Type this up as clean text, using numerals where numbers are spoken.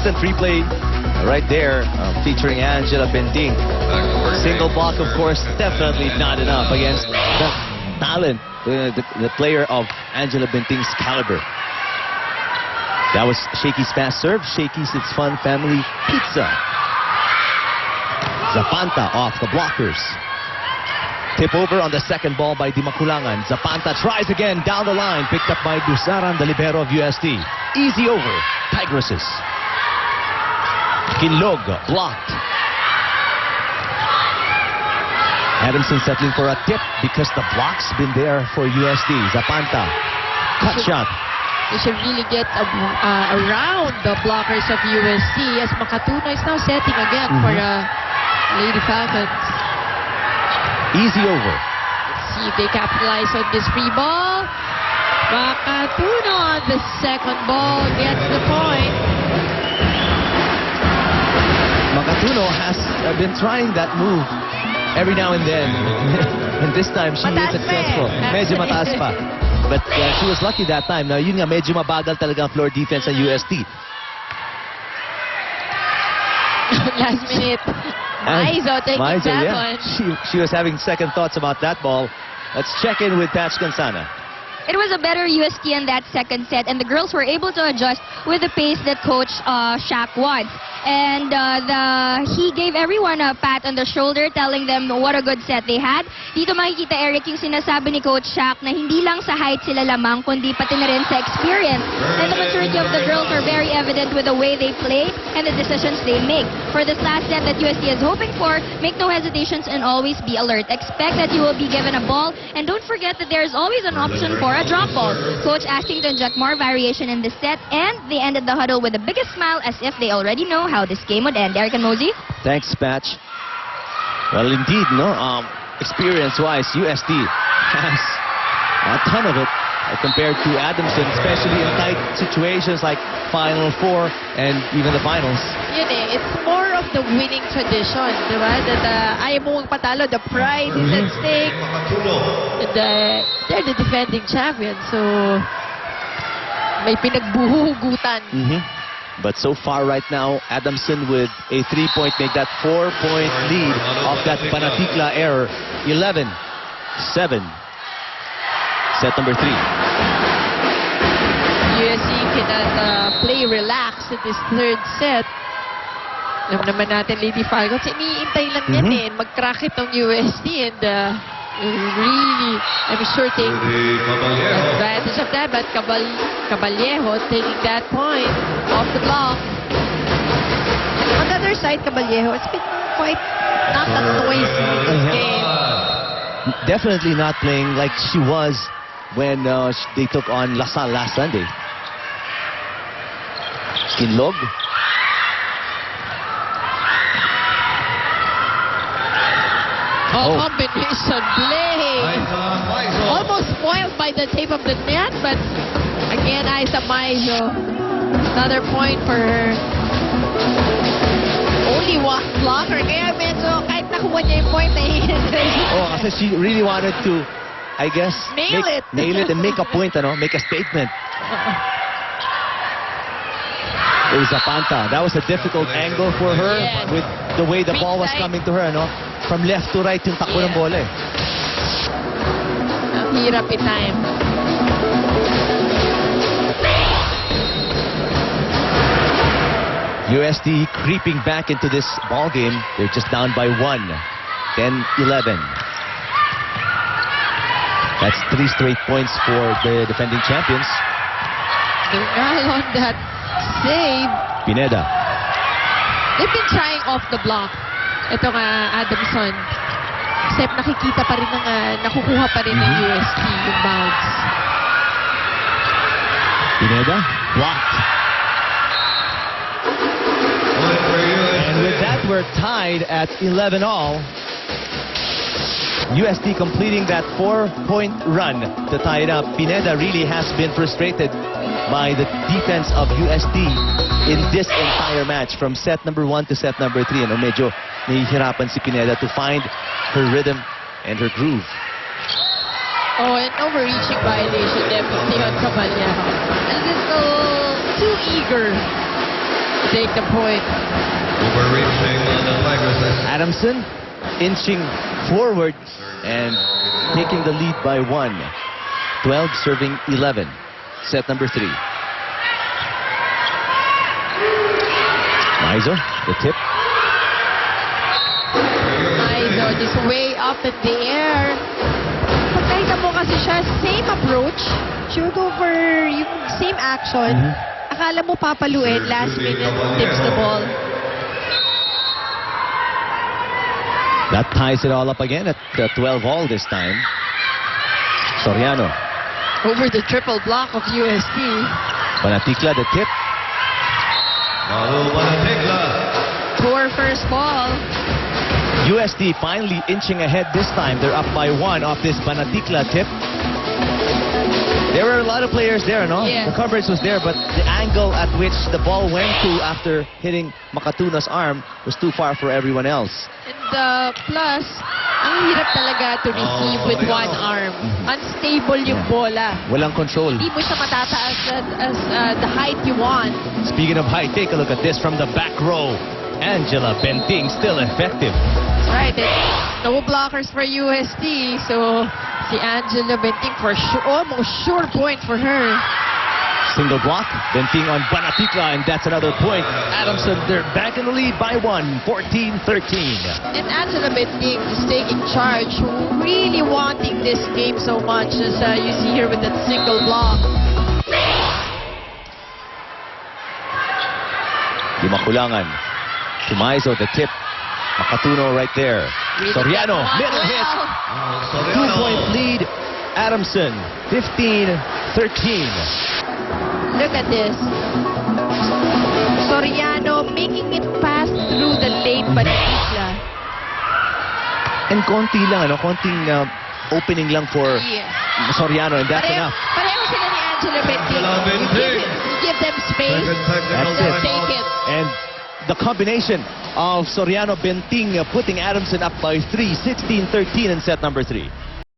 Instant replay right there, featuring Angela Benting. Single block, of course, definitely not enough against the talent, the player of Angela Benting's caliber. That was Shakey's fast serve. Shakey's It's Fun Family Pizza. Zapanta off the blockers. Tip over on the second ball by Dimaculangan. Zapanta tries again down the line. Picked up by Dusaran, the libero of UST. Easy over. Tigresses. Kinlog blocked. Adamson settling for a tip because the block's been there for UST. Zapanta. Cut shot. They should really get around the blockers of UST as Makatuno is now setting again for Lady Falcons. Easy over. Let's see if they capitalize on this free ball. Makatuno on the second ball gets the point. Makatuno has been trying that move every now and then. And this time she is successful. Medyo mataas pa. But she was lucky that time. Now yun nga, medyo mabagal talaga ang floor defense ng UST. Last minute. Maizo taking that one. She was having second thoughts about that ball. Let's check in with Patch Cansana. It was a better UST in that second set, and the girls were able to adjust with the pace that Coach Shaq wants. And he gave everyone a pat on the shoulder, telling them what a good set they had. Dito makikita, Eric, yung sinasabi ni Coach Shaq na hindi lang sa height sila lamang, kundi pati na rin sa experience. And the maturity of the girls are very evident with the way they play and the decisions they make. For this last set that UST is hoping for, make no hesitations and always be alert. Expect that you will be given a ball, and don't forget that there is always an option for a drop ball. Coach asking to inject more variation in this set, and they ended the huddle with the biggest smile as if they already know how this game would end. Eric and Mosey? Thanks, Patch. Well, indeed, no. Experience-wise, UST has a ton of it compared to Adamson, especially in tight situations like Final Four and even the finals. Yun eh, it's more of the winning tradition, di ba? That ayaw mo magpatalo, the pride is at stake. And they're the defending champions, so may pinagbuhugutan. But so far right now, Adamson with a 3-point, make that 4-point lead off that Panatikla error. 11-7. Set number 3. USC cannot play relaxed in this third set. Alam naman natin, Lady Falcons, iniintay lang yan eh. Mag-crack itong USC and really, I'm sure, take advantage of that. But Caballejo taking that point off the block. On the other side, Caballejo, it's been quite not that noisy in this game. Definitely not playing like she was when they took on LaSalle last Sunday. Kinlog. Combination play. Almost spoiled by the tape of the net, but again, Aiza Maizo. Another point for her. Only one blocker. Kaya medyo kahit nakuha niya yung point, Kasi she really wanted to, I guess, nail it and make a point, make a statement. It was Zapanta. That was a difficult angle for her with the way the ball was coming to her, From left to right yung takbo ng bola eh. Ang hirap i-time. UST creeping back into this ball game. They're just down by 1. 10-11. That's 3 straight points for the defending champions. Nunal on that save. Pineda. They've been trying off the block. Ito nga, Adamson. Except nakikita pa rin nakukuha pa rin ng UST yung bounce. Pineda, blocked. And with that, we're tied at 11 all. UST completing that 4-point run to tie it up. Pineda really has been frustrated by the defense of UST in this entire match from set number 1 to set number 3. Medyo nahihirapan si Pineda to find her rhythm and her groove. Oh, an overreaching violation definitely on Caballejo. A little too eager take the point. Overreaching on the Tigers. Adamson inching forward and taking the lead by 1. 12 serving 11. Set number 3. Maizo, the tip. Maizo just way up in the air. Pagkakita mo kasi siya, same approach. She will go for yung same action. Akala mo papaluin, last minute, tips the ball. That ties it all up again at 12 all this time. Soriano. Over the triple block of UST. Banaticla, the tip. Maru Banaticla. Poor first ball. USD finally inching ahead this time. They're up by 1 off this Banaticla tip. There were a lot of players there, no? Yes. The coverage was there, but the angle at which the ball went to after hitting Makatuna's arm was too far for everyone else. And plus, ang hirap talaga to receive with one arm. Unstable yung bola. Walang control. Hindi mo siya matataas as the height you want. Speaking of height, take a look at this from the back row. Angela Benting still effective. Right, no blockers for UST, so si Angela Benting for sure, almost sure point for her. Single block, Benting on Banaticla, and that's another point. Adamson, they're back in the lead by 1, 14-13. And Angela Benting is taking charge, really wanting this game so much, as you see here with that single block. Di makulangan. Tumaizo, the tip. Makatuno right there. Really Soriano, good. middle hit. Wow. 2-point lead. Adamson, 15-13. Look at this. Soriano making it pass through the lane, but Isla. And konti lang, ano? Konting opening lang for Yes. Soriano, and that's enough. Pareho sila ni Angela Benting. Angela Benting. You give them space, That's they'll it. take it. And the combination of Soriano Benting putting Adamson up by 3, 16-13 in set number 3.